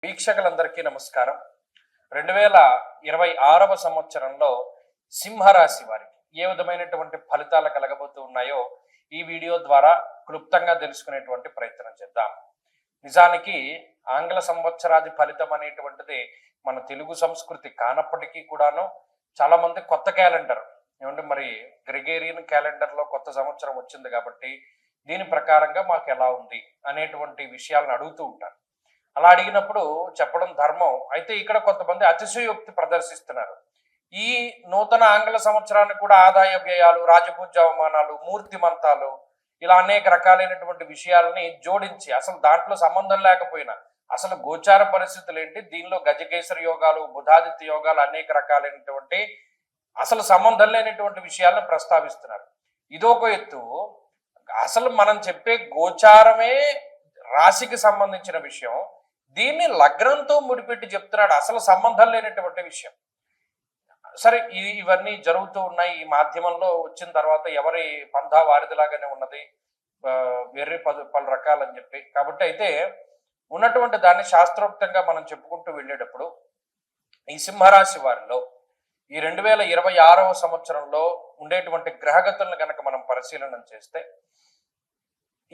వీక్షకులందరికీ నమస్కారం. 2026వ సంవత్సరంలో సింహరాశి వారికి ఏ విధమైనటువంటి ఫలితాలు కలగబోతూ ఉన్నాయో ఈ వీడియో ద్వారా క్లుప్తంగా తెలుసుకునేటువంటి ప్రయత్నం చేద్దాం. నిజానికి ఆంగ్ల సంవత్సరాది ఫలితం అనేటువంటిది మన తెలుగు సంస్కృతి కానప్పటికీ కూడాను చాలా మంది కొత్త క్యాలెండర్ ఏమంటే మరి గ్రెగేరియన్ క్యాలెండర్లో కొత్త సంవత్సరం వచ్చింది కాబట్టి దీని ప్రకారంగా మాకు ఎలా ఉంది అనేటువంటి విషయాలను అడుగుతూ ఉంటారు. అలా అడిగినప్పుడు చెప్పడం ధర్మం. అయితే ఇక్కడ కొంతమంది అతిశయోక్తి ప్రదర్శిస్తున్నారు. ఈ నూతన ఆంగ్ల సంవత్సరానికి కూడా ఆదాయ వ్యయాలు, రాజపూజ్య అవమానాలు, మూర్తిమంతాలు ఇలా అనేక రకాలైనటువంటి విషయాలని జోడించి అసలు దాంట్లో సంబంధం లేకపోయినా అసలు గోచార పరిస్థితులు ఏంటి, దీనిలో గజకేసరి యోగాలు, బుధాదిత్య యోగాలు అనేక రకాలైనటువంటి అసలు సంబంధం లేనటువంటి విషయాలను ప్రస్తావిస్తున్నారు. ఇదొక ఎత్తు. అసలు మనం చెప్పే గోచారమే రాశికి సంబంధించిన విషయం, దీన్ని లగ్నంతో ముడిపెట్టి చెప్తున్నాడు. అసలు సంబంధం లేనటువంటి విషయం. సరే, ఇవన్నీ జరుగుతూ ఉన్నాయి. ఈ మాధ్యమంలో వచ్చిన తర్వాత ఎవరి పంధా వారిదిలాగానే ఉన్నది, వేరే పలు రకాలని చెప్పి. కాబట్టి అయితే ఉన్నటువంటి దాన్ని శాస్త్రోక్తంగా మనం చెప్పుకుంటూ వెళ్ళేటప్పుడు ఈ సింహరాశి వారిలో ఈ 2026వ సంవత్సరంలో ఉండేటువంటి గ్రహగతులను కనుక మనం పరిశీలన చేస్తే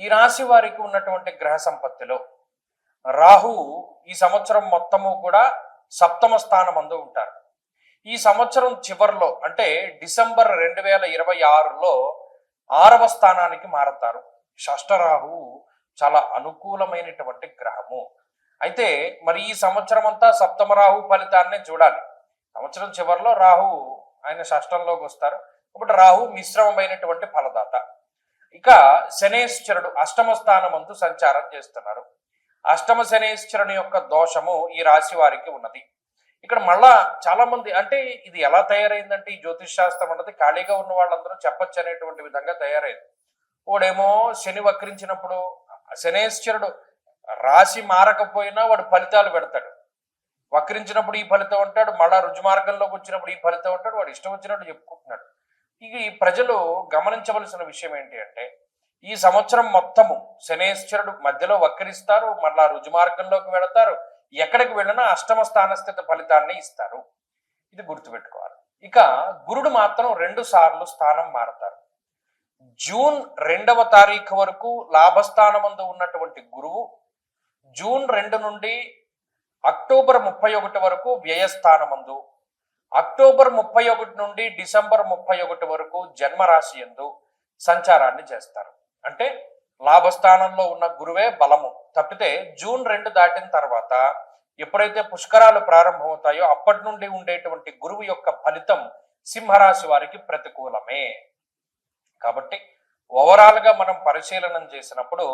ఈ రాశి వారికి ఉన్నటువంటి గ్రహ సంపత్తిలో రాహు ఈ సంవత్సరం మొత్తము కూడా సప్తమ స్థానం అందు ఉంటారు. ఈ సంవత్సరం చివరిలో అంటే డిసెంబర్ 2026లో 6వ స్థానానికి మారతారు. షష్ఠరాహు చాలా అనుకూలమైనటువంటి గ్రహము. అయితే మరి ఈ సంవత్సరం అంతా సప్తమ రాహు ఫలితాన్ని చూడాలి. సంవత్సరం చివరిలో రాహు ఆయన షష్ఠంలోకి వస్తారు కాబట్టి రాహు మిశ్రమమైనటువంటి ఫలదాత. ఇక శనేశ్వరుడు అష్టమ స్థానమందు సంచారం చేస్తున్నారు. అష్టమ శనేశ్వరుని యొక్క దోషము ఈ రాశి వారికి ఉన్నది. ఇక్కడ మళ్ళా చాలా మంది అంటే ఇది ఎలా తయారైందంటే ఈ జ్యోతిష్ శాస్త్రం అన్నది ఖాళీగా ఉన్న వాళ్ళందరూ చెప్పచ్చు అనేటువంటి విధంగా తయారైంది. వాడేమో శని వక్రించినప్పుడు శనేశ్వరుడు రాశి మారకపోయినా వాడు ఫలితాలు పెడతాడు. వక్రించినప్పుడు ఈ ఫలితం అంటాడు, మళ్ళా రుజుమార్గంలోకి వచ్చినప్పుడు ఈ ఫలితం అంటాడు, వాడు ఇష్టం వచ్చినట్టు చెప్పుకుంటున్నాడు. ఇక ఈ ప్రజలు గమనించవలసిన విషయం ఏంటి అంటే ఈ సంవత్సరం మొత్తము శనేశ్వరుడు మధ్యలో వక్రిస్తారు, మళ్ళా రుజుమార్గంలోకి వెళతారు. ఎక్కడికి వెళ్ళినా అష్టమ స్థానస్థిత ఫలితాన్ని ఇస్తారు. ఇది గుర్తుపెట్టుకోవాలి. ఇక గురుడు మాత్రం 2 సార్లు స్థానం మారతారు. జూన్ 2వ తారీఖు వరకు లాభస్థానమందు ఉన్నటువంటి గురువు జూన్ 2 నుండి అక్టోబర్ 31 వరకు వ్యయస్థానమందు, అక్టోబర్ 31 నుండి డిసెంబర్ 31 వరకు జన్మరాశి యందు సంచారాన్ని చేస్తారు. అంటే లాభస్థానంలో ఉన్న గురువే బలము. తప్పితే జూన్ 2 దాటిన తర్వాత ఎప్పుడైతే పుష్కరాలు ప్రారంభమవుతాయో అప్పటి నుండి ఉండేటువంటి గురువు యొక్క ఫలితం సింహరాశి వారికి ప్రతికూలమే. కాబట్టి ఓవరాల్ గా మనం పరిశీలన చేసినప్పుడు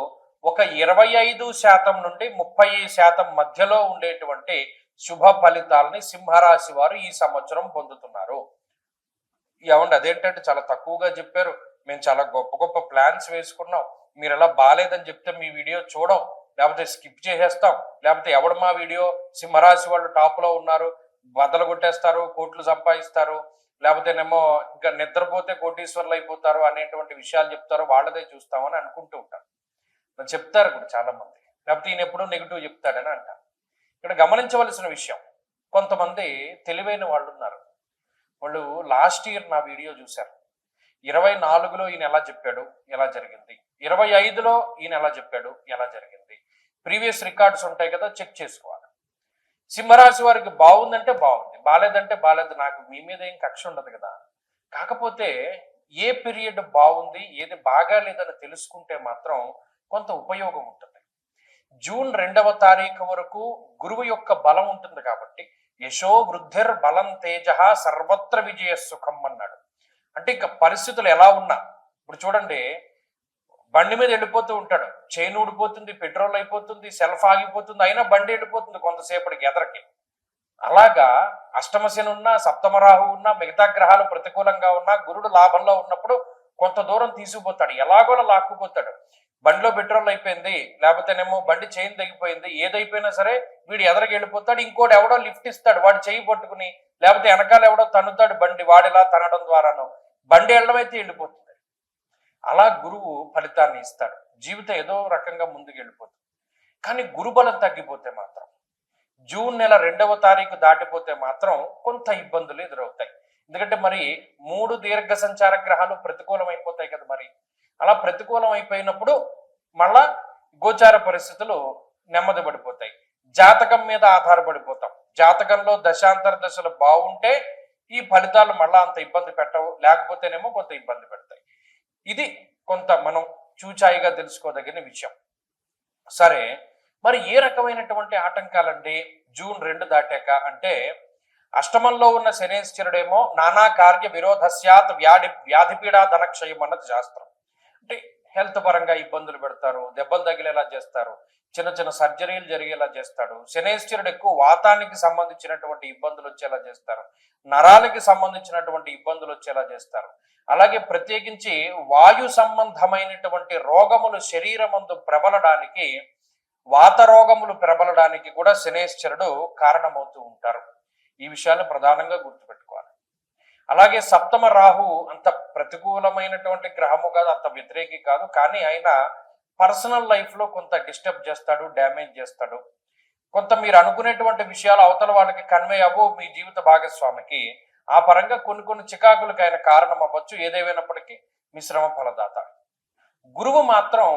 ఒక 25% నుండి 30% మధ్యలో ఉండేటువంటి శుభ ఫలితాలని సింహరాశి వారు ఈ సంవత్సరం పొందుతున్నారు. ఏమండి అదేంటంటే చాలా తక్కువగా చెప్పారు, మేము చాలా గొప్ప గొప్ప ప్లాన్స్ వేసుకున్నాం, మీరు ఎలా బాగాలేదని చెప్తే మీ వీడియో చూడం, లేకపోతే స్కిప్ చేసేస్తాం, లేకపోతే ఎవడు మా వీడియో సింహరాశి వాళ్ళు టాప్లో ఉన్నారు బద్దలు కొట్టేస్తారు, కోట్లు సంపాదిస్తారు, లేకపోతేనేమో ఇంకా నిద్రపోతే కోటీశ్వర్లు అయిపోతారు అనేటువంటి విషయాలు చెప్తారు, వాళ్ళదే చూస్తామని అనుకుంటూ ఉంటారు. చెప్తారు కూడా చాలా మంది, లేకపోతే ఈయన ఎప్పుడూ నెగిటివ్ చెప్తాడని అంటారు. ఇక్కడ గమనించవలసిన విషయం, కొంతమంది తెలివైన వాళ్ళు ఉన్నారు. వాళ్ళు లాస్ట్ ఇయర్ నా వీడియో చూశారు. 24లో ఈయన ఎలా చెప్పాడు, ఎలా జరిగింది, 25లో ఈయన ఎలా చెప్పాడు, ఎలా జరిగింది, ప్రీవియస్ రికార్డ్స్ ఉంటాయి కదా, చెక్ చేసుకోవాలి. సింహరాశి వారికి బాగుందంటే బాగుంది, బాలేదంటే బాలేదు. నాకు మీ మీద ఏం కక్ష ఉండదు కదా. కాకపోతే ఏ పీరియడ్ బాగుంది ఏది బాగా లేదని తెలుసుకుంటే మాత్రం కొంత ఉపయోగం ఉంటుంది. జూన్ 2వ తారీఖు వరకు గురువు యొక్క బలం ఉంటుంది కాబట్టి యశో వృద్ధిర్ బలం తేజ సర్వత్ర విజయ సుఖం అన్నాడు. అంటే ఇంకా పరిస్థితులు ఎలా ఉన్నా, ఇప్పుడు చూడండి బండి మీద వెళ్ళిపోతూ ఉంటాడు, చైన్ ఊడిపోతుంది, పెట్రోల్ అయిపోతుంది, సెల్ఫ్ ఆగిపోతుంది, అయినా బండి వెళ్ళిపోతుంది కొంతసేపటికి ఎదరకి. అలాగా అష్టమశని ఉన్నా, సప్తమరాహు ఉన్నా, మిగతా గ్రహాలు ప్రతికూలంగా ఉన్నా గురుడు లాభంలో ఉన్నప్పుడు కొంత దూరం తీసుకుపోతాడు, ఎలాగోలా లాక్కుపోతాడు. బండిలో పెట్రోల్ అయిపోయింది, లేకపోతేనేమో బండి చైన్ తెగిపోయింది, ఏదైపోయినా సరే వీడు ఎదరికి వెళ్ళిపోతాడు, ఇంకోటి ఎవడో లిఫ్ట్ ఇస్తాడు, వాడు చేయి పట్టుకుని, లేకపోతే వెనకాల ఎవడో తన్నుతాడు బండి, వాడిలా తనడం ద్వారాను బండి వెళ్ళమైతే వెళ్ళిపోతుంది. అలా గురువు ఫలితాన్ని ఇస్తాడు. జీవితం ఏదో రకంగా ముందుకు వెళ్ళిపోతుంది. కానీ గురుబలం తగ్గిపోతే మాత్రం జూన్ నెల 2వ తారీఖు దాటిపోతే మాత్రం కొంత ఇబ్బందులు ఎదురవుతాయి. ఎందుకంటే మరి 3 దీర్ఘ సంచార గ్రహాలు ప్రతికూలం అయిపోతాయి కదా. మరి అలా ప్రతికూలం అయిపోయినప్పుడు మళ్ళా గోచార పరిస్థితులు నెమ్మది పడిపోతాయి. జాతకం మీద ఆధారపడిపోతాం. జాతకంలో దశాంతర దశలు బాగుంటే ఈ ఫలితాలు మళ్ళా అంత ఇబ్బంది పెట్టవు, లేకపోతేనేమో కొంత ఇబ్బంది పెడతాయి. ఇది కొంత మనం చూచాయిగా తెలుసుకోదగిన విషయం. సరే, మరి ఏ రకమైనటువంటి ఆటంకాలండి జూన్ 2 దాటాక అంటే? అష్టమంలో ఉన్న శనేశ్వరుడేమో నానా కార్య విరోధస్యాత్ వ్యాధిపీడా ధనక్షయం అన్నది శాస్త్రం. అంటే హెల్త్ పరంగా ఇబ్బందులు పెడతారు, దెబ్బలు తగిలేలా చేస్తారు, చిన్న చిన్న సర్జరీలు జరిగేలా చేస్తాడు. శనేశ్వరుడు ఎక్కువ వాతానికి సంబంధించినటువంటి ఇబ్బందులు వచ్చేలా చేస్తారు, నరాలకి సంబంధించినటువంటి ఇబ్బందులు వచ్చేలా చేస్తారు. అలాగే ప్రత్యేకించి వాయు సంబంధమైనటువంటి రోగములు శరీరమందు ప్రబలడానికి, వాత రోగములు ప్రబలడానికి కూడా శనేశ్వరుడు కారణమవుతూ ఉంటారు. ఈ విషయాలు ప్రధానంగా గుర్తుపెట్టుకోవాలి. అలాగే సప్తమ రాహు అంత ప్రతికూలమైనటువంటి గ్రహము కాదు, అంత వ్యతిరేకి కాదు, కానీ ఆయన పర్సనల్ లైఫ్ లో కొంత డిస్టర్బ్ చేస్తాడు, డ్యామేజ్ చేస్తాడు. కొంత మీరు అనుకునేటువంటి విషయాలు అవతల వాళ్ళకి కన్వే అవ్వు మీ జీవిత భాగస్వామికి. ఆ పరంగా కొన్ని చికాకులకు ఆయన కారణం అవ్వచ్చు. ఏదేమైనప్పటికీ మిశ్రమ ఫలదాత. గురువు మాత్రం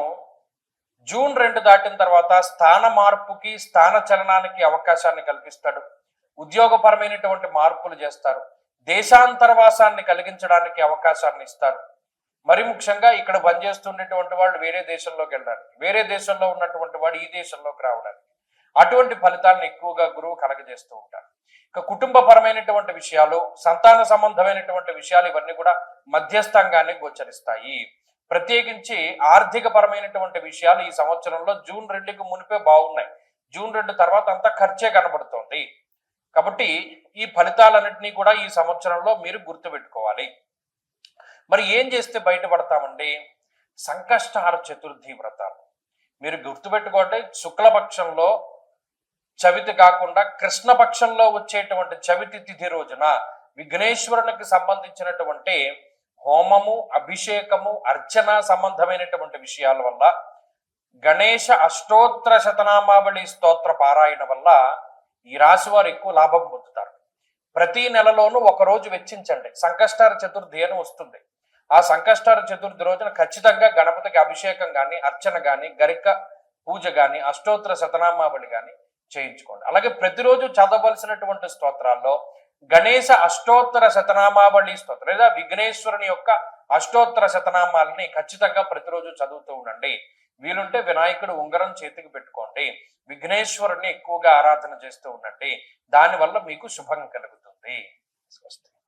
జూన్ 2 దాటిన తర్వాత స్థాన మార్పుకి, స్థాన చలనానికి అవకాశాన్ని కల్పిస్తాడు. ఉద్యోగపరమైనటువంటి మార్పులు చేస్తారు. దేశాంతరవాసాన్ని కలిగించడానికి అవకాశాన్ని ఇస్తారు. మరి ముఖ్యంగా ఇక్కడ పనిచేస్తున్నటువంటి వాళ్ళు వేరే దేశంలోకి వెళ్ళడానికి, వేరే దేశంలో ఉన్నటువంటి వాడు ఈ దేశంలోకి రావడానికి, అటువంటి ఫలితాలను ఎక్కువగా గురువు కలగజేస్తూ ఉంటారు. ఇక కుటుంబపరమైనటువంటి విషయాలు, సంతాన సంబంధమైనటువంటి విషయాలు ఇవన్నీ కూడా మధ్యస్థంగానే గోచరిస్తాయి. ప్రత్యేకించి ఆర్థిక పరమైనటువంటి విషయాలు ఈ సంవత్సరంలో జూన్ 2కి మునిపే బాగున్నాయి. జూన్ 2 తర్వాత అంతా ఖర్చే కనబడుతోంది. కాబట్టి ఈ ఫలితాలన్నింటినీ కూడా ఈ సంవత్సరంలో మీరు గుర్తుపెట్టుకోవాలి. మరి ఏం చేస్తే బయటపడతామండి? సంకష్టహార చతుర్థి వ్రతాలు మీరు గుర్తుపెట్టుకోండి. శుక్లపక్షంలో చవితి కాకుండా కృష్ణపక్షంలో వచ్చేటువంటి చవితి తిథి రోజున విఘ్నేశ్వరునికి సంబంధించినటువంటి హోమము, అభిషేకము, అర్చన సంబంధమైనటువంటి విషయాల వల్ల, గణేశ అష్టోత్తర శతనామావళి స్తోత్ర పారాయణ వల్ల ఈ రాశి వారు ఎక్కువ లాభం పొందుతారు. ప్రతి నెలలోనూ ఒక రోజు వెచ్చించండి. సంకష్టార చతుర్థి అని వస్తుంది. ఆ సంకష్టార చతుర్థి రోజున ఖచ్చితంగా గణపతికి అభిషేకం కానీ, అర్చన కానీ, గరిక పూజ కానీ, అష్టోత్తర శతనామావళి కానీ చేయించుకోండి. అలాగే ప్రతిరోజు చదవలసినటువంటి స్తోత్రాల్లో గణేశ అష్టోత్తర శతనామావళి స్తోత్రం లేదా విఘ్నేశ్వరుని యొక్క అష్టోత్తర శతనామాలని ఖచ్చితంగా ప్రతిరోజు చదువుతూ ఉండండి. వీలుంటే వినాయకుడు ఉంగరం చేతికి పెట్టుకోండి. విఘ్నేశ్వరుని ఎక్కువగా ఆరాధన చేస్తూ ఉండండి. దానివల్ల మీకు శుభం కలుగుతుంది. స్వస్తి.